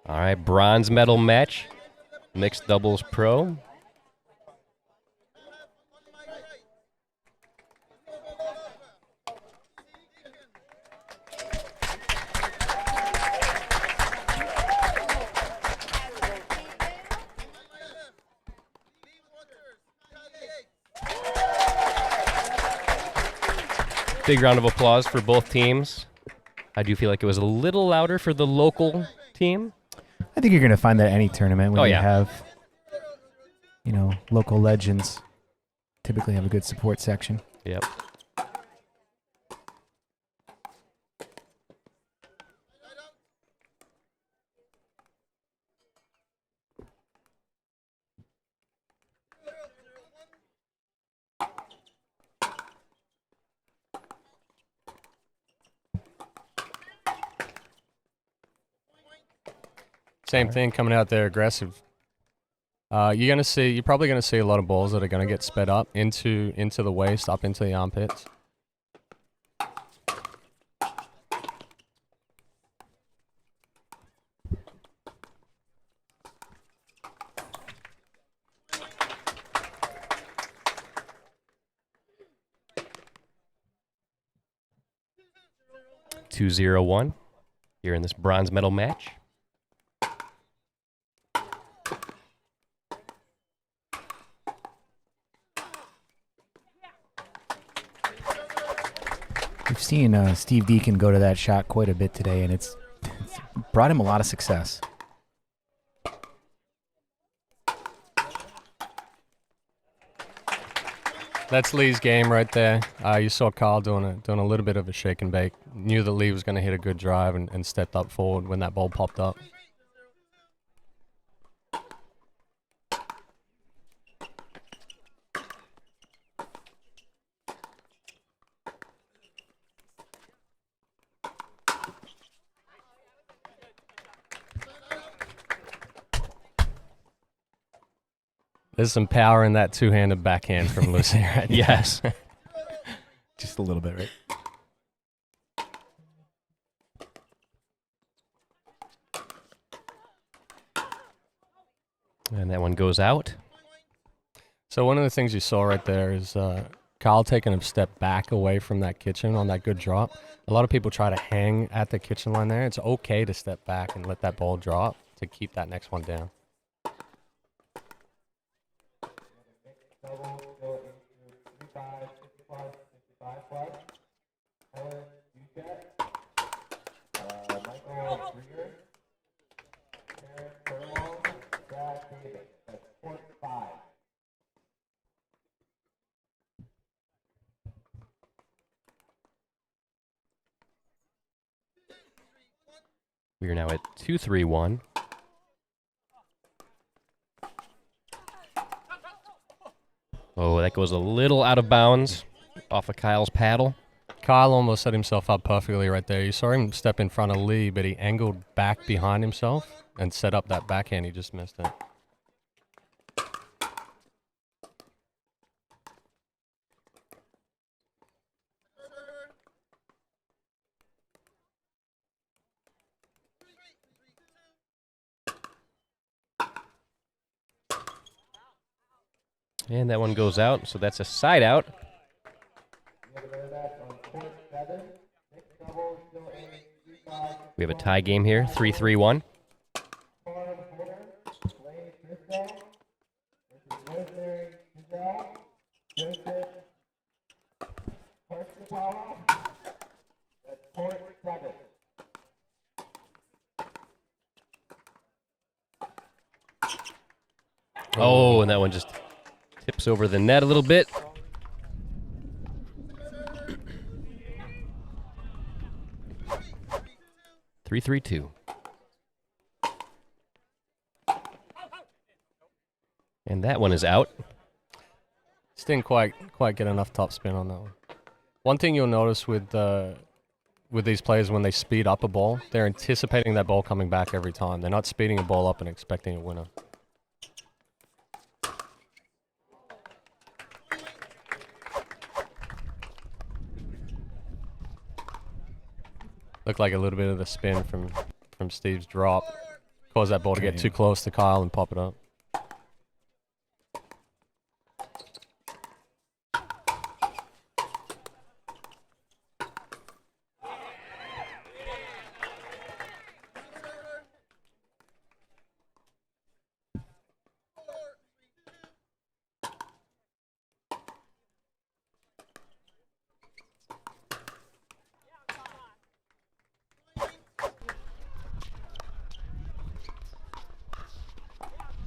All right, bronze medal match, mixed doubles pro. Big round of applause for both teams. I do feel like it was a little louder for the local team. I think you're going to find that any tournament when you yeah. have, local legends typically have a good support section. Yep. Same thing coming out there aggressive. You're probably gonna see a lot of balls that are gonna get sped up into the waist, up into the armpits. Two 2-0-1 here in this bronze medal match. We've seen Steve Deakin go to that shot quite a bit today, and it's brought him a lot of success. That's Leigh's game right there. You saw Carl doing a little bit of a shake and bake. Knew that Leigh was going to hit a good drive and stepped up forward when that ball popped up. There's some power in that two-handed backhand from Lucy right now. Yes. Just a little bit, right? And that one goes out. So one of the things you saw right there is Carl taking a step back away from that kitchen on that good drop. A lot of people try to hang at the kitchen line there. It's okay to step back and let that ball drop to keep that next one down. We are now at 2-3-1. Oh, that goes a little out of bounds off of Kyle's paddle. Kyle almost set himself up perfectly right there. You saw him step in front of Leigh, but he angled back behind himself and set up that backhand. He just missed it. And that one goes out, so that's a side out. We have a tie game here, 3-3-1. Oh, and that one just tips over the net a little bit. Three, 3-2. And that one is out. Just didn't quite get enough top spin on that one. One thing you'll notice with these players when they speed up a ball, they're anticipating that ball coming back every time. They're not speeding a ball up and expecting a winner. Looked like a little bit of the spin from Steve's drop. cause that ball to get too close to Kyle and pop it up.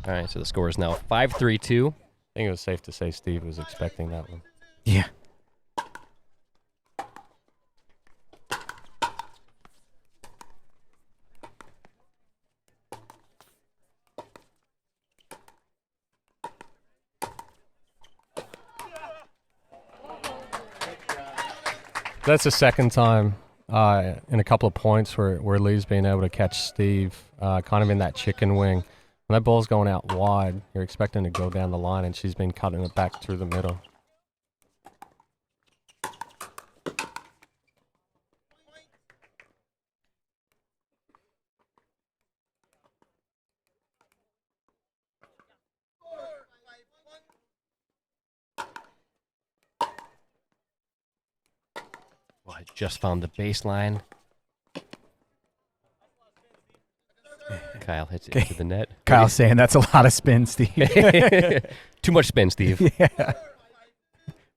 All right, so the score is now 5-3-2. I think it was safe to say Steve was expecting that one. Yeah. That's the second time in a couple of points where Leigh's been able to catch Steve kind of in that chicken wing. When that ball's going out wide, you're expecting to go down the line, and she's been cutting it back through the middle. Well, I just found the baseline. Kyle hits it into the net. Kyle's saying that's a lot of spin, Steve. Too much spin, Steve. Yeah.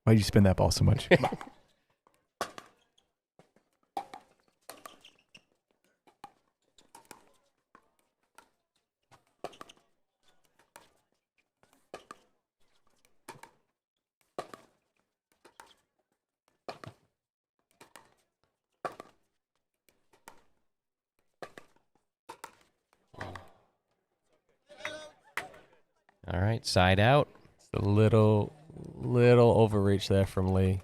Why'd you spin that ball so much? All right, side out. It's a little overreach there from Leigh.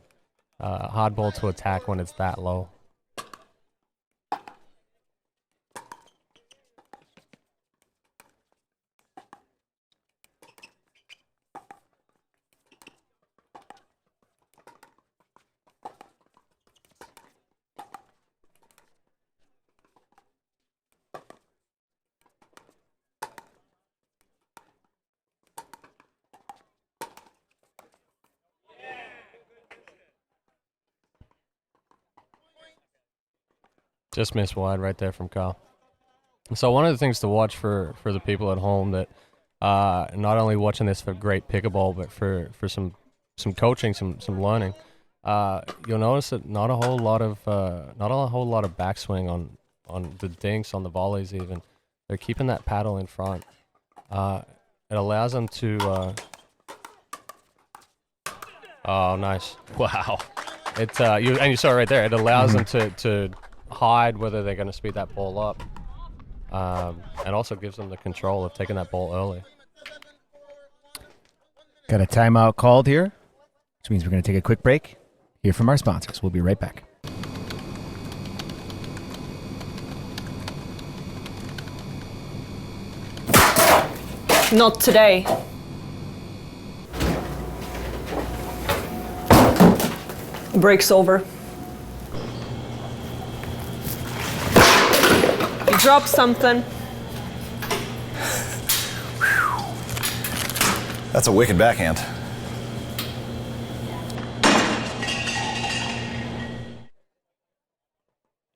Hard ball to attack when it's that low. Just missed wide right there from Kyle. So one of the things to watch for the people at home that not only watching this for great pickleball, but for some coaching, some learning, you'll notice that not a whole lot of backswing on the dinks, on the volleys even. They're keeping that paddle in front. It allows them to. Oh, nice! Wow. You saw it right there. It allows them to hide whether they're going to speed that ball up, and also gives them the control of taking that ball early. Got a timeout called here, which means we're going to take a quick break. Hear from our sponsors. We'll be right back. Not today. Break's over. You dropped something. That's a wicked backhand.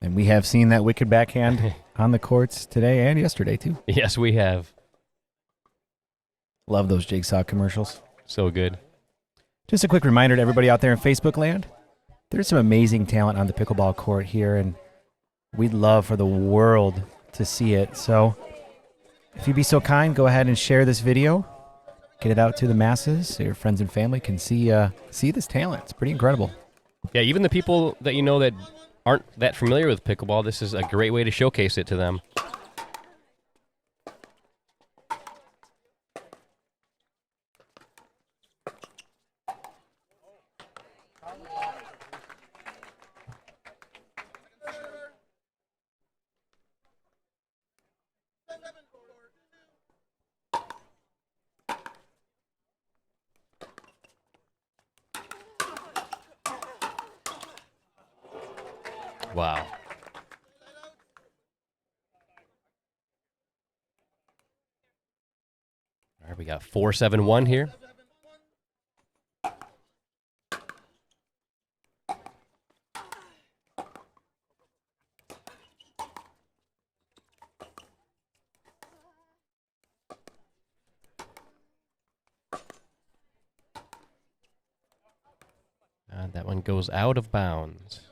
And we have seen that wicked backhand on the courts today and yesterday, too. Yes, we have. Love those Jigsaw commercials. So good. Just a quick reminder to everybody out there in Facebook land, there's some amazing talent on the pickleball court here, and we'd love for the world to see it. So if you'd be so kind, go ahead and share this video. Get it out to the masses so your friends and family can see this talent. It's pretty incredible. Yeah, even the people that you know that aren't that familiar with pickleball, this is a great way to showcase it to them. Wow. We got 4-7-1 here. That one goes out of bounds.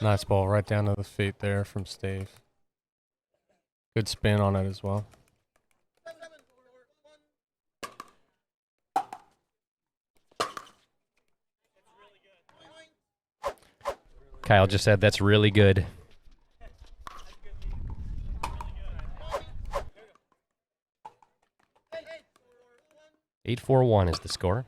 Nice ball right down to the feet there from Steve. Good spin on it as well. Kyle just said that's really good. Eight, 4-1 is the score.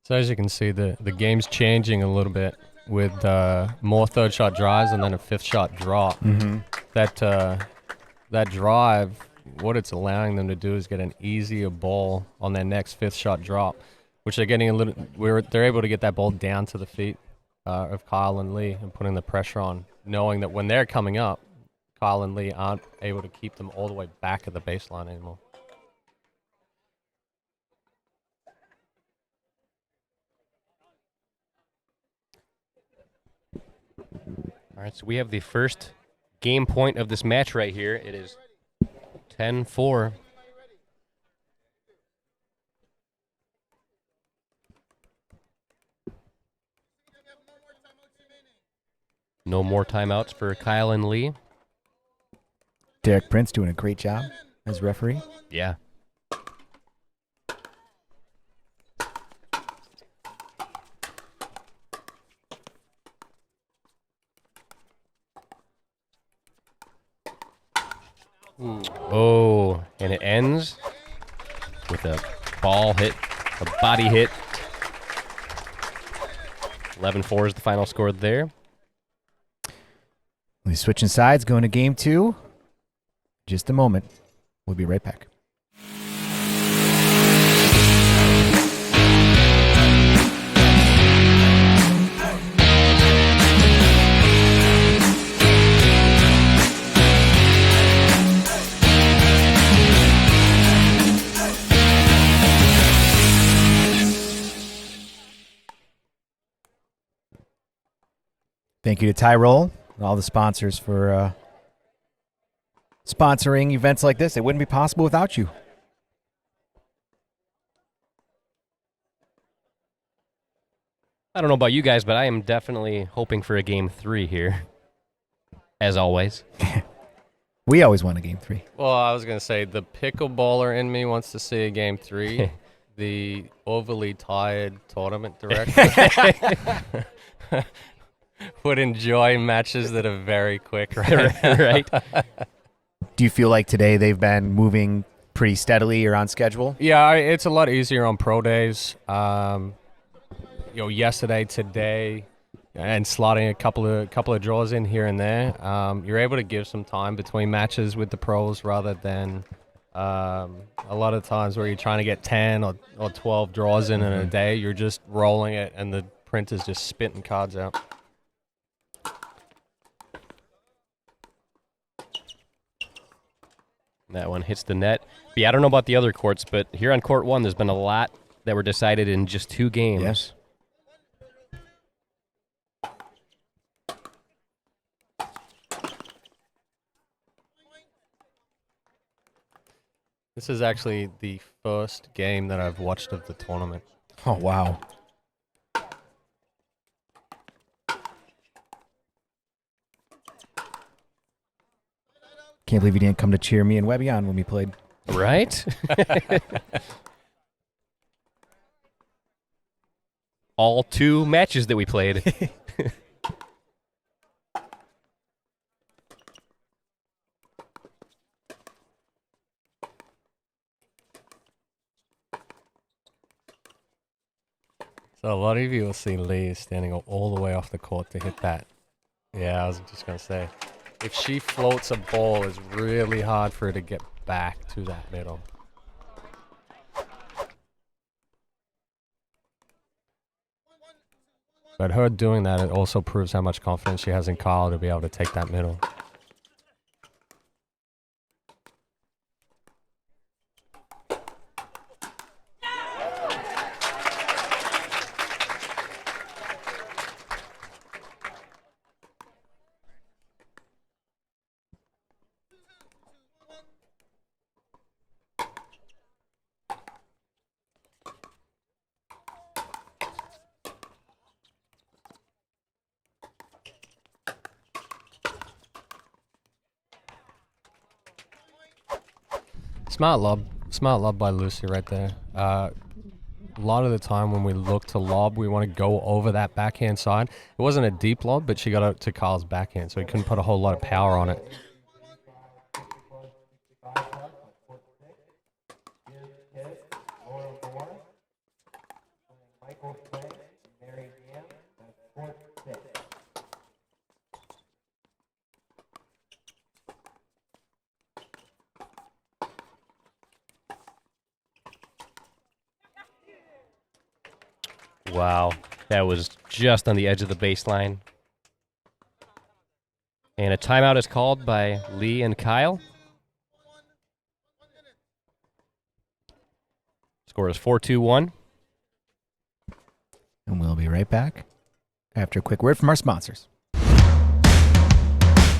So as you can see, the game's changing a little bit with more third shot drives and then a fifth shot drop. Mm-hmm. That drive, what it's allowing them to do is get an easier ball on their next fifth shot drop, which they're getting they're able to get that ball down to the feet of Kyle and Leigh and putting the pressure on, knowing that when they're coming up, Kyle and Leigh aren't able to keep them all the way back at the baseline anymore. All right, so we have the first game point of this match right here. It is 10-4. No more timeouts for Kyle and Leigh. Derek Prince doing a great job as referee. Yeah. Oh, and it ends with a ball hit, a body hit. 11-4 is the final score there. We're switching sides, going to game two. Just a moment. We'll be right back. Thank you to Tyrol and all the sponsors for sponsoring events like this. It wouldn't be possible without you. I don't know about you guys, but I am definitely hoping for a game 3 here, as always. We always want a game 3. Well, I was going to say the pickleballer in me wants to see a game 3. The overly tired tournament director would enjoy matches that are very quick, Right? Do you feel like today they've been moving pretty steadily or on schedule? Yeah, it's a lot easier on pro days. Yesterday, today, and slotting a couple of draws in here and there. You're able to give some time between matches with the pros rather than a lot of times where you're trying to get 10 or 12 draws in a day. You're just rolling it, and the printer's just spitting cards out. That one hits the net. But yeah, I don't know about the other courts, but here on court 1, there's been a lot that were decided in just 2 games. Yes. This is actually the first game that I've watched of the tournament. Oh, wow. Can't believe you didn't come to cheer me and Webby on when we played. Right? All 2 matches that we played. So a lot of you will see Leigh standing all the way off the court to hit that. Yeah, I was just going to say, if she floats a ball, it's really hard for her to get back to that middle. But her doing that, it also proves how much confidence she has in Kyle to be able to take that middle. Smart lob by Lucy right there. A lot of the time when we look to lob, we want to go over that backhand side. It wasn't a deep lob, but she got out to Kyle's backhand, so he couldn't put a whole lot of power on it. Wow, that was just on the edge of the baseline. And a timeout is called by Leigh and Kyle. Score is 4-2-1. And we'll be right back after a quick word from our sponsors.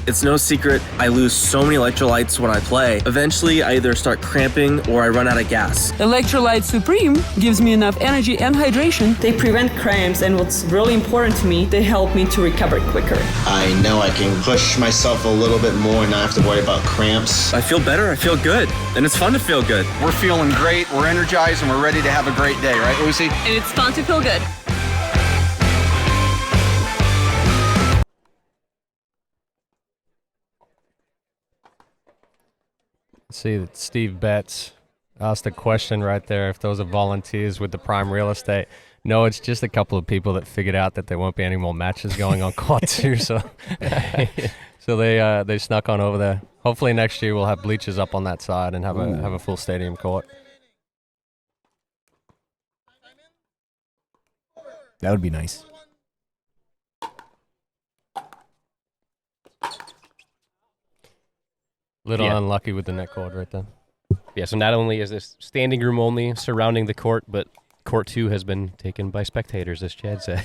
It's no secret, I lose so many electrolytes when I play. Eventually, I either start cramping or I run out of gas. Electrolyte Supreme gives me enough energy and hydration. They prevent cramps, and what's really important to me, they help me to recover quicker. I know I can push myself a little bit more and not have to worry about cramps. I feel better, I feel good, and it's fun to feel good. We're feeling great, we're energized, and we're ready to have a great day, right, Lucy? And it's fun to feel good. See that Steve Betts asked a question right there if those are volunteers with the Prime Real Estate. No, it's just a couple of people that figured out that there won't be any more matches going on court 2, so they snuck on over there. Hopefully next year we'll have bleachers up on that side and have a full stadium court. That would be nice. Little unlucky with the net cord right there. Yeah, so not only is this standing room only surrounding the court, but court 2 has been taken by spectators, as Chad said.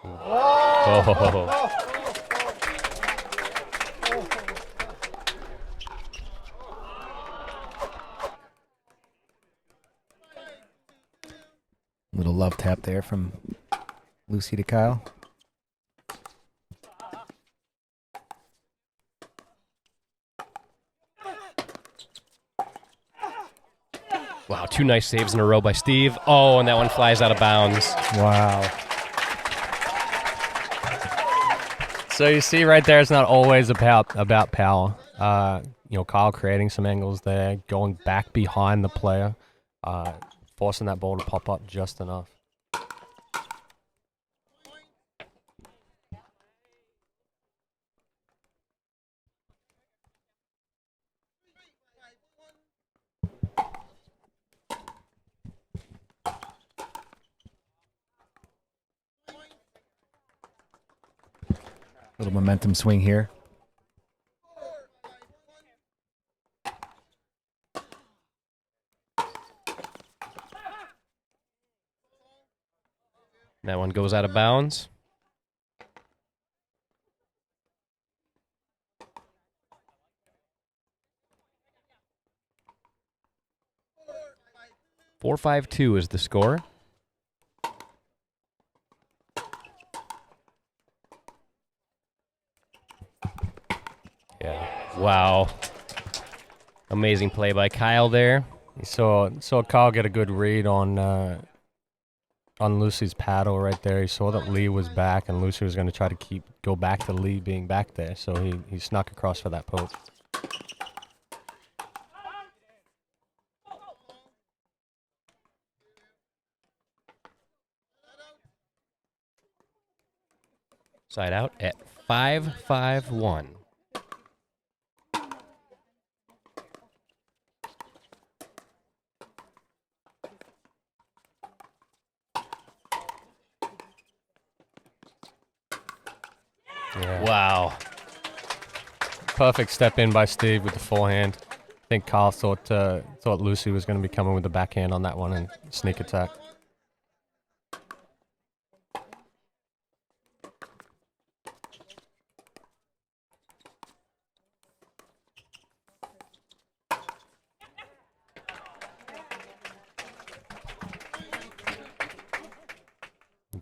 Oh. Little love tap there from Lucy to Kyle. Wow, 2 nice saves in a row by Steve. Oh, and that one flies out of bounds. Wow. So you see right there, it's not always about power. Kyle creating some angles there, going back behind the player, forcing that ball to pop up just enough. Little momentum swing here. That one goes out of bounds. 4-5-2 is the score. Yeah. Wow. Amazing play by Kyle there. You saw Kyle get a good read on Lucy's paddle right there. He saw that Leigh was back, and Lucy was going to try to go back to Leigh being back there. So he snuck across for that poke. Side out at 5-5-1. Yeah. Wow. Perfect step in by Steve with the forehand. I think Kyle thought Lucy was going to be coming with the backhand on that one and sneak attack.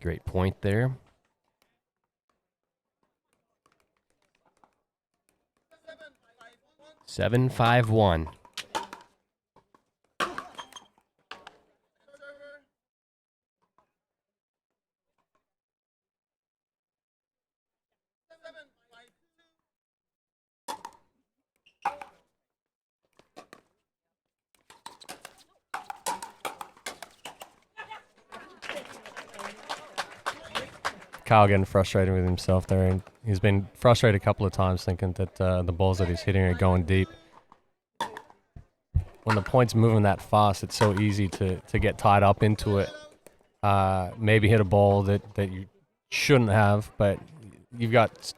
Great point there. Seven, 5-1. Kyle getting frustrated with himself there, and he's been frustrated a couple of times thinking that the balls that he's hitting are going deep. When the point's moving that fast, it's so easy to get tied up into it. Maybe hit a ball that you shouldn't have, but you've got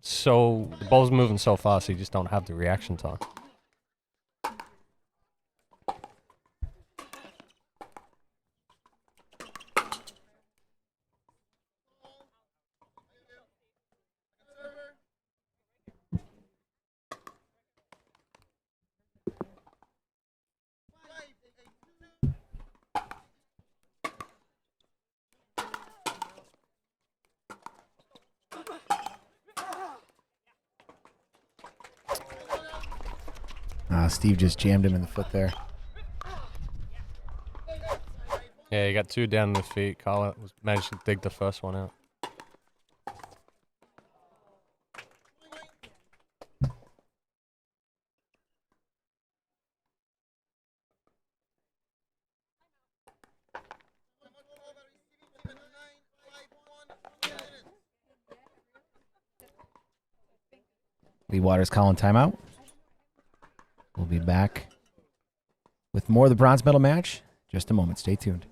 the ball's moving so fast, so you just don't have the reaction time. Steve just jammed him in the foot there. Yeah, you got two down in the feet. Kyle managed to dig the first one out. Lee Waters calling timeout. We'll be back with more of the bronze medal match. Just a moment. Stay tuned.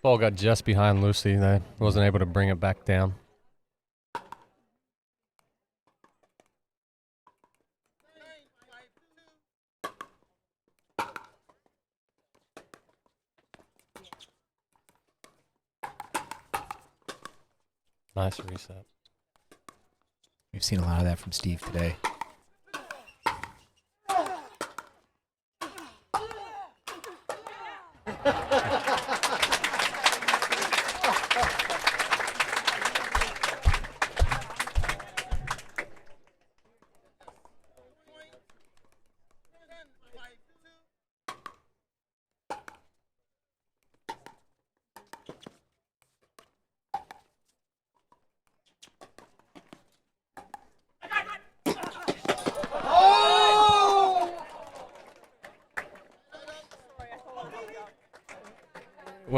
Ball got just behind Lucy. They wasn't able to bring it back down. Nice reset. We've seen a lot of that from Steve today.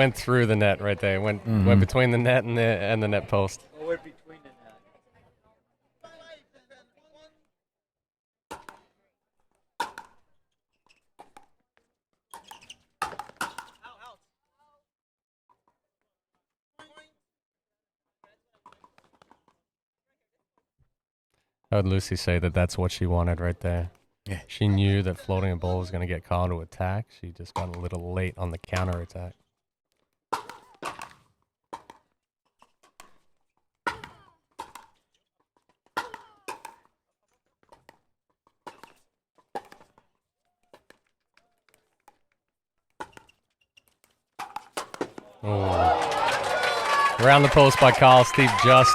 went through the net right there. Went between the net and the net post. I heard Lucy say that that's what she wanted right there. Yeah. She knew that floating a ball was going to get called to attack. She just got a little late on the counter attack. Oh. Around the post by Carl. Steve just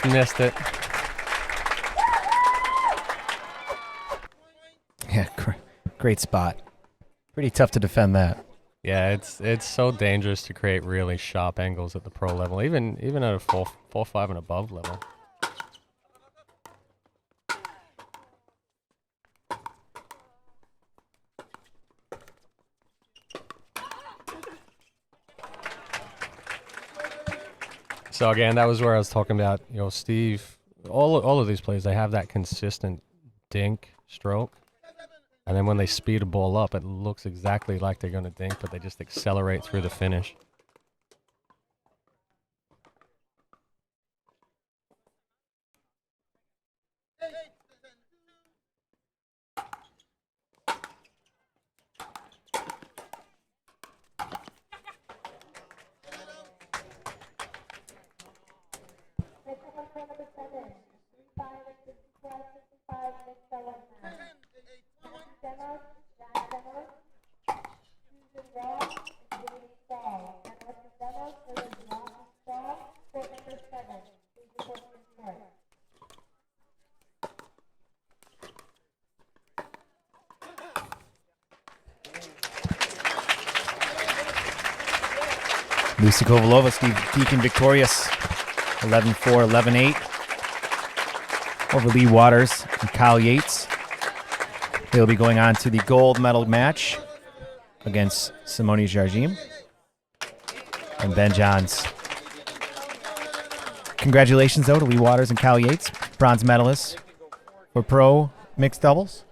missed it. Yeah, great spot. Pretty tough to defend that. Yeah, it's so dangerous to create really sharp angles at the pro level, even at a 4-5 and above level. So again, that was where I was talking about, Steve, all of these players, they have that consistent dink stroke. And then when they speed a ball up, it looks exactly like they're going to dink, but they just accelerate through the finish. Lucy Kovalova, Steve Deakin victorious, 11-4, 11-8 over Leigh Waters and Kyle Yates. They'll be going on to the gold medal match against Simone Jardim and Ben Johns. Congratulations, though, to Leigh Waters and Kyle Yates, bronze medalists for pro mixed doubles.